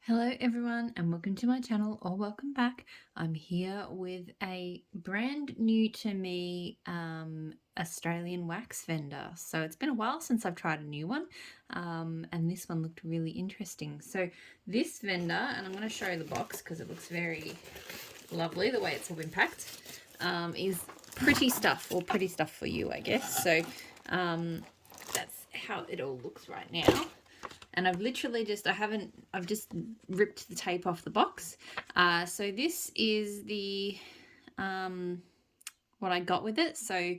Hello everyone and welcome to my channel or welcome back. I'm here with a brand new to me Australian wax vendor. So it's been a while since I've tried a new one and this one looked really interesting. So this vendor, and I'm going to show you the box because it looks very lovely the way it's all been packed, is Pretty Stuff, or Pretty Stuff for You, I guess. So that's how it all looks right now. And I've literally just, I've just ripped the tape off the box. So this is the, what I got with it. So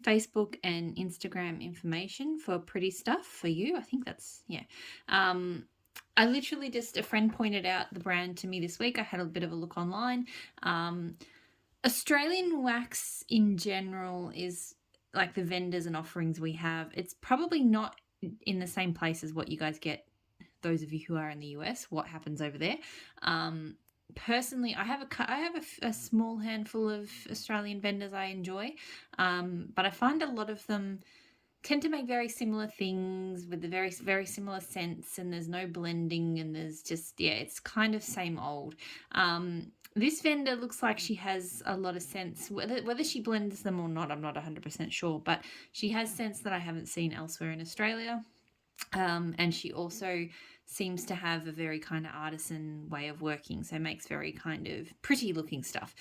Facebook and Instagram information for Pretty Stuff for You. I think that's, yeah. I literally just, a friend pointed out the brand to me this week. I had a bit of a look online. Australian wax in general is like the vendors and offerings we have. It's probably not in the same place as what you guys get, those of you who are in the US, what happens over there. Personally, I have a small handful of Australian vendors I enjoy, but I find a lot of them tend to make very similar things with a very similar scents, and there's no blending, and there's just, yeah, it's kind of same old. This vendor looks like she has a lot of scents. Whether she blends them or not, I'm not 100% sure, but she has scents that I haven't seen elsewhere in Australia. And she also seems to have a very kind of artisan way of working, so makes very kind of pretty looking stuff.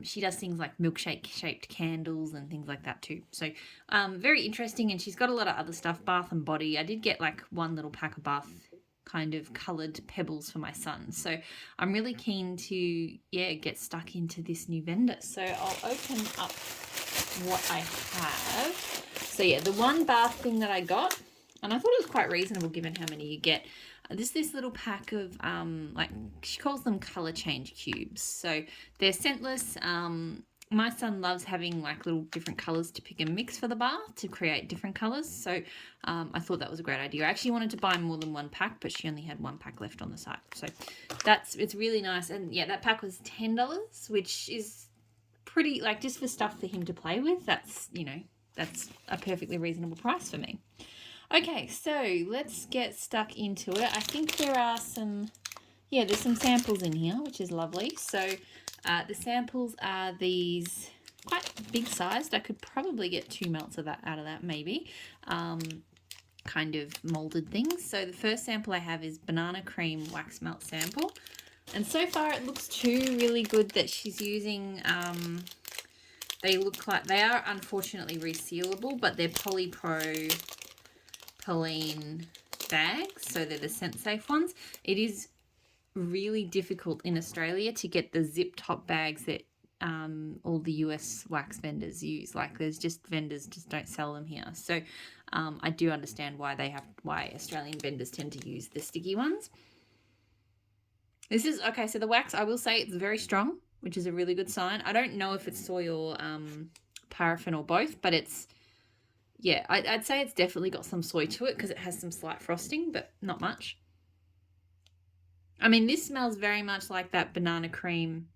She does things like milkshake shaped candles and things like that too. So very interesting, and she's got a lot of other stuff, bath and body. I did get like one little pack of bath kind of coloured pebbles for my son, so I'm really keen to get stuck into this new vendor. So I'll open up what I have. So yeah, the one bath thing that I got, and I thought it was quite reasonable given how many you get. This little pack of like, she calls them color change cubes. So they're scentless. My son loves having like little different colors to pick and mix for the bath to create different colors. So I thought that was a great idea. I actually wanted to buy more than one pack, but she only had one pack left on the site. So it's really nice. And yeah, that pack was $10, which is pretty, like, just for stuff for him to play with. That's, you know, that's a perfectly reasonable price for me. Okay, so let's get stuck into it. I think there are there's some samples in here, which is lovely. So the samples are these quite big sized. I could probably get 2 melts of that out of that, maybe. Kind of molded things. So the first sample I have is banana cream wax melt sample. And so far it looks really good that she's using, they look like, they are unfortunately resealable, but they're polypropylene bags, so they're the scent safe ones. It is really difficult in Australia to get the zip top bags that all the US wax vendors use. Like, there's just, vendors just don't sell them here. So I do understand why Australian vendors tend to use the sticky ones. This is, okay, so the wax, I will say it's very strong, which is a really good sign. I don't know if it's soy or paraffin or both, but it's, yeah, I'd say it's definitely got some soy to it because it has some slight frosting, but not much. I mean, this smells very much like that banana cream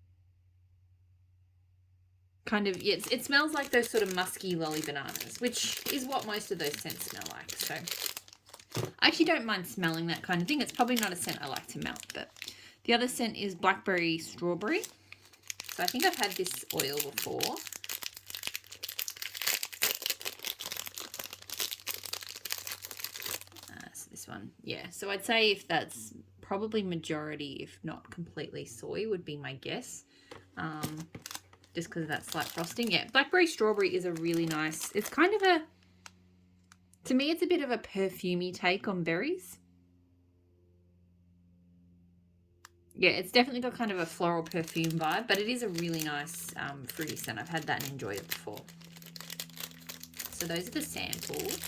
kind of, yeah, it smells like those sort of musky lolly bananas, which is what most of those scents smell like. So I actually don't mind smelling that kind of thing. It's probably not a scent I like to melt, but the other scent is blackberry strawberry. So I think I've had this oil before. So this one, yeah. So I'd say if that's probably majority, if not completely soy, would be my guess. Just because of that slight frosting. Yeah, blackberry strawberry is a really nice, it's kind of a, to me it's a bit of a perfumey take on berries. Yeah, it's definitely got kind of a floral perfume vibe, but it is a really nice fruity scent. I've had that and enjoyed it before. So those are the samples.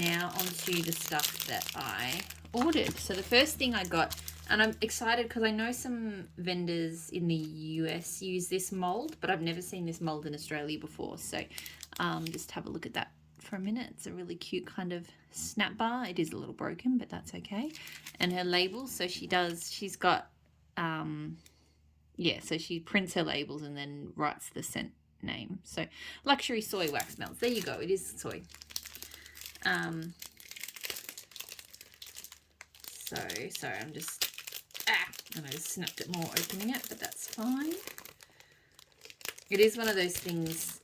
Now onto the stuff that I ordered. So the first thing I got, and I'm excited because I know some vendors in the US use this mold, but I've never seen this mold in Australia before. So just have a look at that for a minute. It's a really cute kind of snap bar. It is a little broken, but that's okay. And her labels, so she's got, so she prints her labels and then writes the scent name. So luxury soy wax melts. There you go. It is soy. So, sorry, and I just snapped it more opening it, but that's fine. It is one of those things,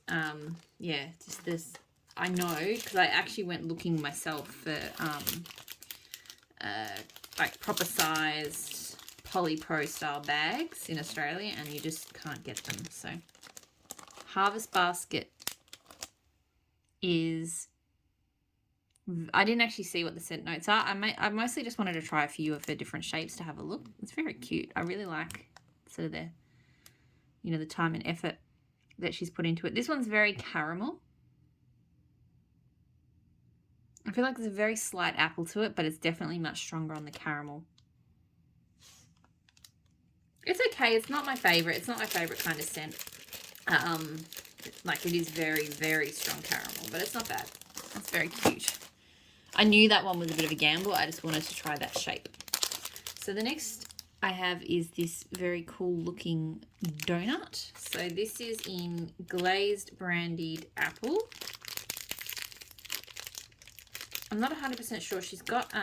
yeah, just this, I know, because I actually went looking myself for, like proper sized polypro style bags in Australia, and you just can't get them. So Harvest Basket is, I didn't actually see what the scent notes are. I mostly just wanted to try a few of her different shapes to have a look. It's very cute. I really like sort of the time and effort that she's put into it. This one's very caramel. I feel like there's a very slight apple to it, but it's definitely much stronger on the caramel. It's okay. It's not my favorite. It's not my favorite kind of scent. Like, it is very, very strong caramel, but it's not bad. It's very cute. I knew that one was a bit of a gamble. I just wanted to try that shape. So the next I have is this very cool looking donut. So this is in glazed brandied apple. I'm not 100% sure. She's got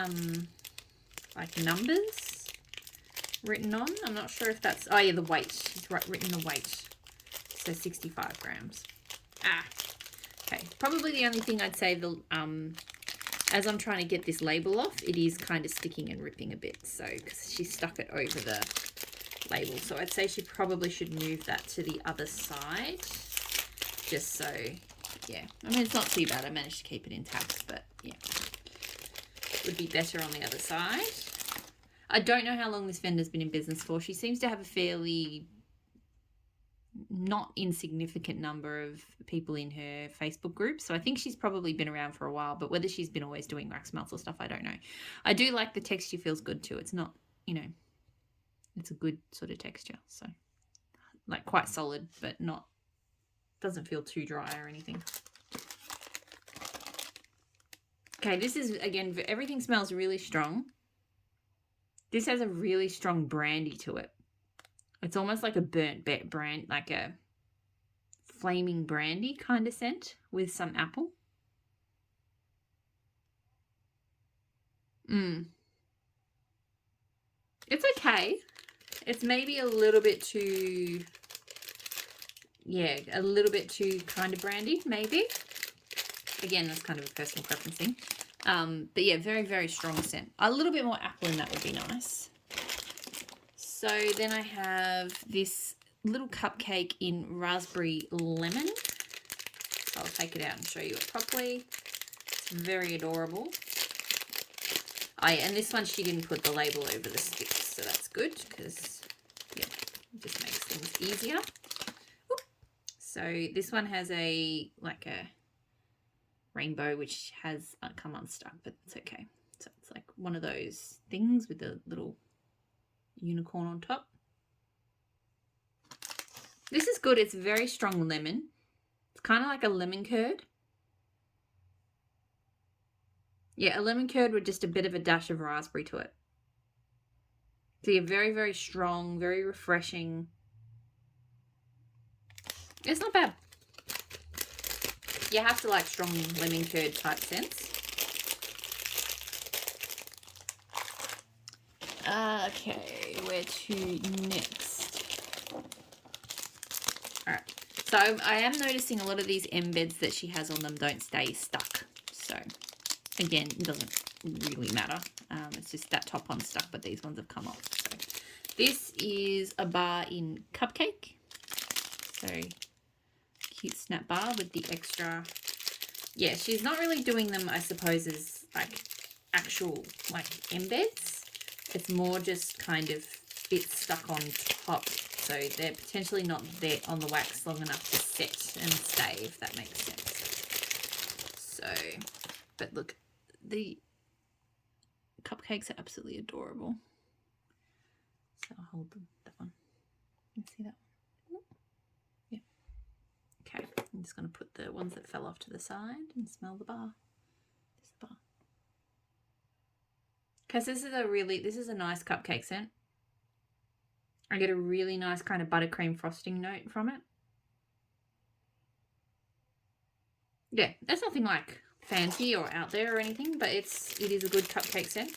like numbers written on. I'm not sure if that's, oh yeah, the weight. She's written the weight. So 65 grams. Okay. Probably the only thing I'd say, as I'm trying to get this label off, it is kind of sticking and ripping a bit. So, because she stuck it over the label. So I'd say she probably should move that to the other side. Just so, yeah. I mean, it's not too bad. I managed to keep it intact, but yeah. It would be better on the other side. I don't know how long this vendor's been in business for. She seems to have a fairly not insignificant number of people in her Facebook group. So I think she's probably been around for a while, but whether she's been always doing wax melts or stuff, I don't know. I do like the texture, feels good too. It's not, it's a good sort of texture. So like quite solid, but doesn't feel too dry or anything. Okay, this is, again, everything smells really strong. This has a really strong brandy to it. It's almost like a burnt brand, like a flaming brandy kind of scent with some apple. It's okay. It's maybe a little bit too, a little bit too kind of brandy, maybe. Again, that's kind of a personal preference thing. But yeah, very, very strong scent. A little bit more apple in that would be nice. So then I have this little cupcake in raspberry lemon. So I'll take it out and show you it properly. It's very adorable. Oh yeah, and this one she didn't put the label over the sticks, so that's good because, yeah, it just makes things easier. Oop. So this one has like a rainbow which has come unstuck, but it's okay. So it's like one of those things with a little unicorn on top. This is good. It's very strong lemon. It's kind of like a lemon curd. Yeah, a lemon curd with just a bit of a dash of raspberry to it. So yeah, very, very strong, very refreshing. It's not bad. You have to like strong lemon curd type scents. Okay, where to next? All right. So I am noticing a lot of these embeds that she has on them don't stay stuck. So again, it doesn't really matter. It's just that top one's stuck, but these ones have come off. So this is a bar in cupcake. So cute snap bar with the extra. Yeah, she's not really doing them, I suppose, as like actual like embeds. It's more just kind of bits stuck on top. So they're potentially not there on the wax long enough to set and stay, if that makes sense. So, but look, the cupcakes are absolutely adorable. So I'll hold that one. You can see that one? Yeah. Okay, I'm just going to put the ones that fell off to the side and smell the bar. This bar. Because this is a nice cupcake scent. I get a really nice kind of buttercream frosting note from it. Yeah, that's nothing like fancy or out there or anything, but it is a good cupcake scent.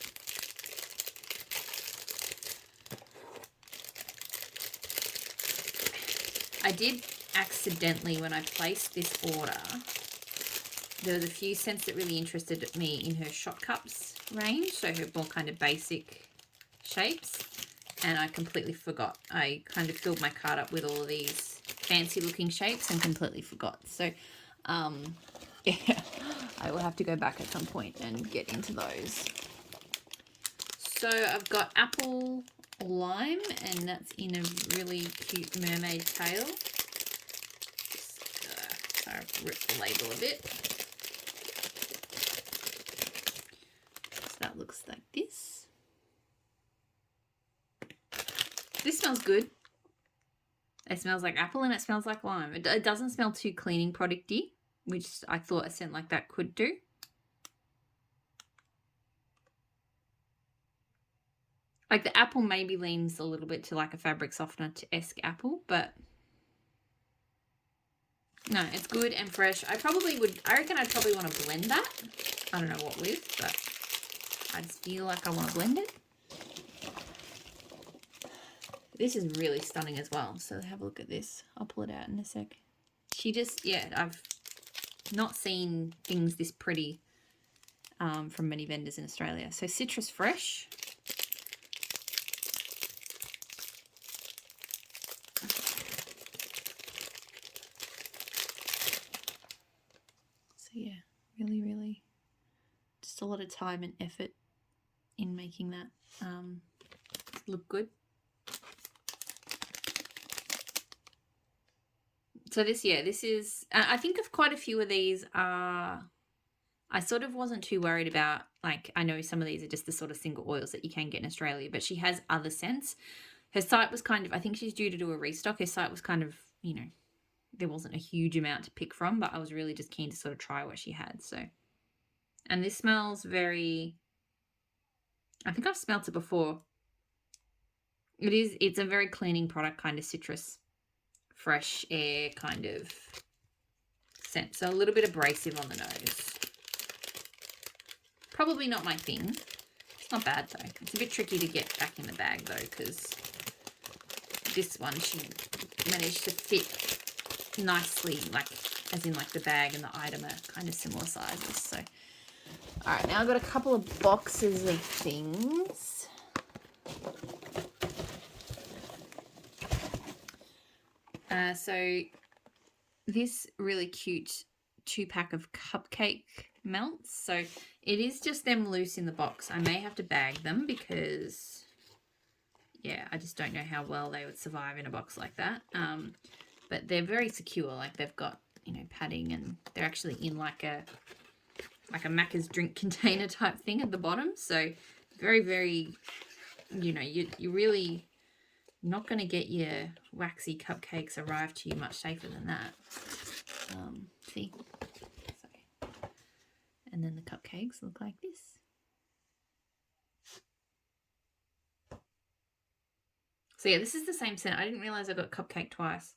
I did accidentally, when I placed this order, there was a few scents that really interested me in her shot cups range, so her more kind of basic shapes, and I completely forgot. I kind of filled my cart up with all of these fancy looking shapes and completely forgot. So yeah, I will have to go back at some point and get into those. So I've got apple lime, and that's in a really cute mermaid tail. Sorry, I've ripped the label a bit. So that looks like this. This smells good. It smells like apple and it smells like lime. It doesn't smell too cleaning producty, which I thought a scent like that could do. Like the apple maybe leans a little bit to like a fabric softener-esque apple, but no, it's good and fresh. I reckon I'd probably want to blend that. I don't know what with, but I just feel like I want to blend it. This is really stunning as well. So have a look at this. I'll pull it out in a sec. She just, yeah, I've not seen things this pretty from many vendors in Australia. So Citrus Fresh. So yeah, really, really just a lot of time and effort in making that look good. So this is, I think of quite a few of these are, I sort of wasn't too worried about, like, I know some of these are just the sort of single oils that you can get in Australia, but she has other scents. Her site was kind of, I think she's due to do a restock. Her site was kind of, you know, there wasn't a huge amount to pick from, but I was really just keen to sort of try what she had. So, and this smells very, I think I've smelt it before. It's a very cleaning product, kind of citrus, fresh air kind of scent. So a little bit abrasive on the nose. Probably not my thing. It's not bad though. It's a bit tricky to get back in the bag though, because this one she managed to fit nicely, like as in like the bag and the item are kind of similar sizes. So all right, now I've got a couple of boxes of things. So this really cute 2-pack of cupcake melts. So it is just them loose in the box. I may have to bag them because, yeah, I just don't know how well they would survive in a box like that. But they're very secure. Like they've got, you know, padding, and they're actually in like a Macca's drink container type thing at the bottom. So very, very, you know, you really not going to get your waxy cupcakes arrive to you much safer than that. See? So, and then the cupcakes look like this. So yeah, this is the same scent. I didn't realize I got cupcake twice.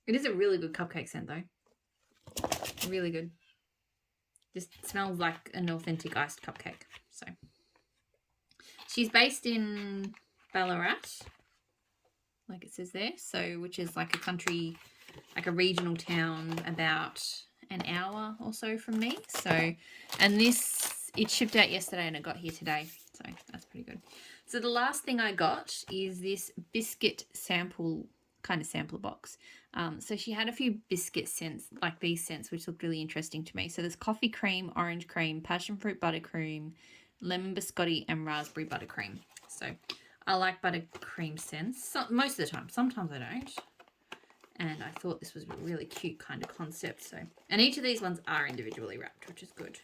It is a really good cupcake scent though. Really good. Just smells like an authentic iced cupcake. So she's based in Ballarat, like it says there. So which is like a country, like a regional town about an hour or so from me. So, and this, it shipped out yesterday and it got here today. So that's pretty good. So the last thing I got is this biscuit sample, kind of sampler box. So she had a few biscuit scents, like these scents, which looked really interesting to me. So there's coffee cream, orange cream, passion fruit buttercream, lemon biscotti, and raspberry buttercream. So I like buttercream scents most of the time. Sometimes I don't. And I thought this was a really cute kind of concept. So, and each of these ones are individually wrapped, which is good.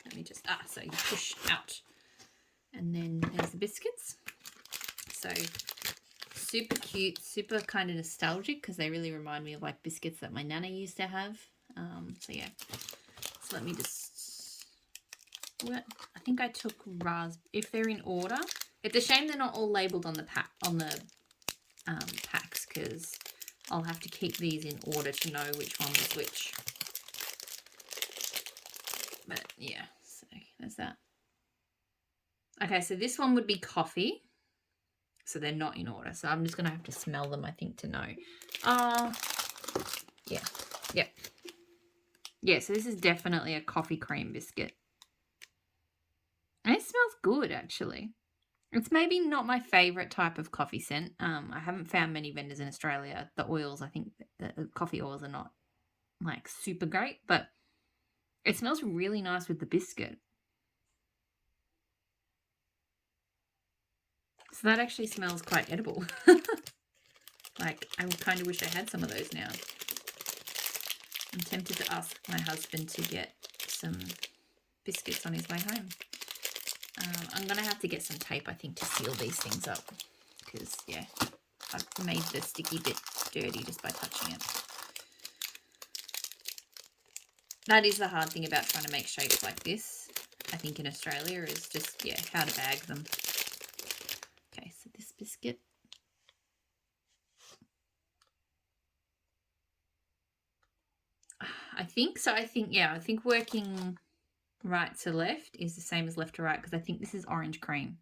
Let me just, so you push out. And then there's the biscuits. So super cute, super kind of nostalgic, because they really remind me of like biscuits that my nana used to have. So yeah, so let me just, I think I took if they're in order. It's a shame they're not all labeled on the packs, because I'll have to keep these in order to know which one was which. But yeah, so there's that. Okay, so this one would be coffee. So they're not in order. So I'm just going to have to smell them, I think, to know. Yeah. Yep. Yeah, so this is definitely a coffee cream biscuit. And it smells good, actually. It's maybe not my favourite type of coffee scent. I haven't found many vendors in Australia. The oils, I think the coffee oils are not like super great, but it smells really nice with the biscuit. So that actually smells quite edible. Like, I kind of wish I had some of those now. I'm tempted to ask my husband to get some biscuits on his way home. I'm going to have to get some tape, I think, to seal these things up. Because, yeah, I've made the sticky bit dirty just by touching it. That is the hard thing about trying to make shapes like this, I think, in Australia, is just, yeah, how to bag them. Okay, so this biscuit. I think working right to left is the same as left to right, because I think this is orange cream.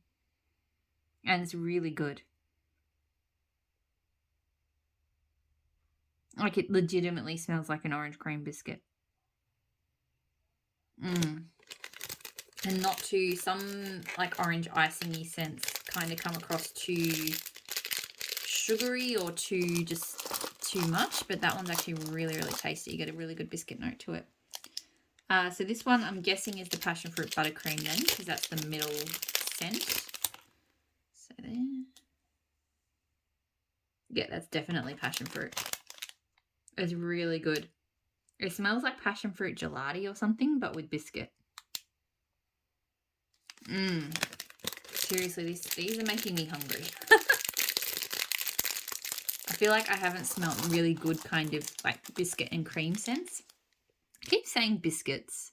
And it's really good. Like, it legitimately smells like an orange cream biscuit. And not too, some like orange icing-y scents kind of come across too sugary or too much, but that one's actually really, really tasty. You get a really good biscuit note to it. So this one, I'm guessing, is the passion fruit buttercream then, because that's the middle scent. So there. Yeah, that's definitely passion fruit. It's really good. It smells like passion fruit gelati or something, but with biscuit. Seriously, these are making me hungry. I feel like I haven't smelt really good kind of like biscuit and cream scents. I keep saying biscuits,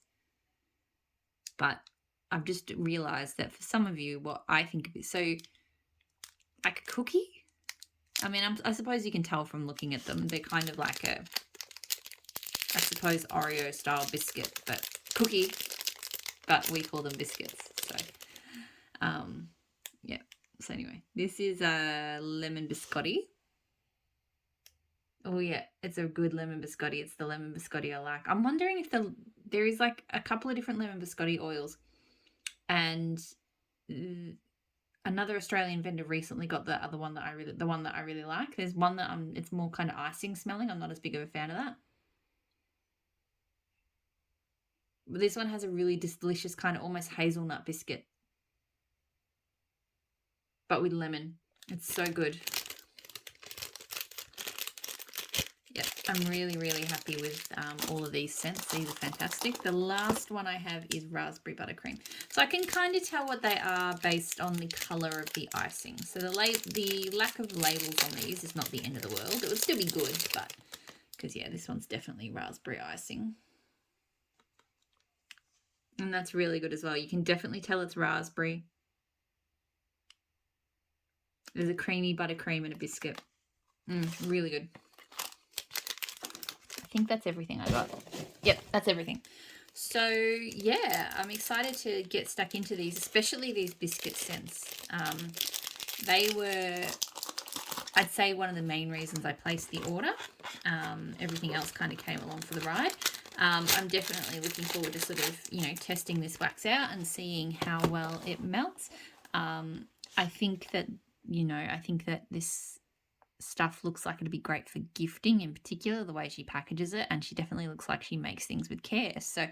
but I've just realised that for some of you, what I think of it, so like a cookie. I mean, I suppose you can tell from looking at them. They're kind of like a, I suppose, Oreo style biscuit, but cookie, but we call them biscuits. So, yeah. So anyway, this is a lemon biscotti. Oh yeah, it's a good lemon biscotti. It's the lemon biscotti I like. I'm wondering if there is like a couple of different lemon biscotti oils, and another Australian vendor recently got the one that I really like. There's one that it's more kind of icing smelling. I'm not as big of a fan of that. But this one has a really delicious kind of almost hazelnut biscuit, but with lemon. It's so good. Yep, I'm really, really happy with all of these scents. These are fantastic. The last one I have is raspberry buttercream. So I can kind of tell what they are based on the colour of the icing. So the lack of labels on these is not the end of the world. It would still be good, but because, yeah, this one's definitely raspberry icing. And that's really good as well. You can definitely tell it's raspberry. There's a creamy buttercream and a biscuit. Really good. I think that's everything I got. Yep, that's everything. So, yeah, I'm excited to get stuck into these, especially these biscuit scents. They were, I'd say, one of the main reasons I placed the order. Everything else kind of came along for the ride. I'm definitely looking forward to sort of, testing this wax out and seeing how well it melts. I think that this stuff looks like it'd be great for gifting, in particular the way she packages it, and she definitely looks like she makes things with care. So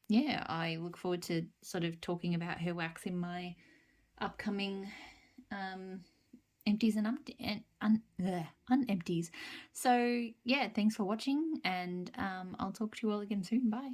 yeah, I look forward to sort of talking about her wax in my upcoming empties and unempties. So yeah, thanks for watching, and I'll talk to you all again soon. Bye.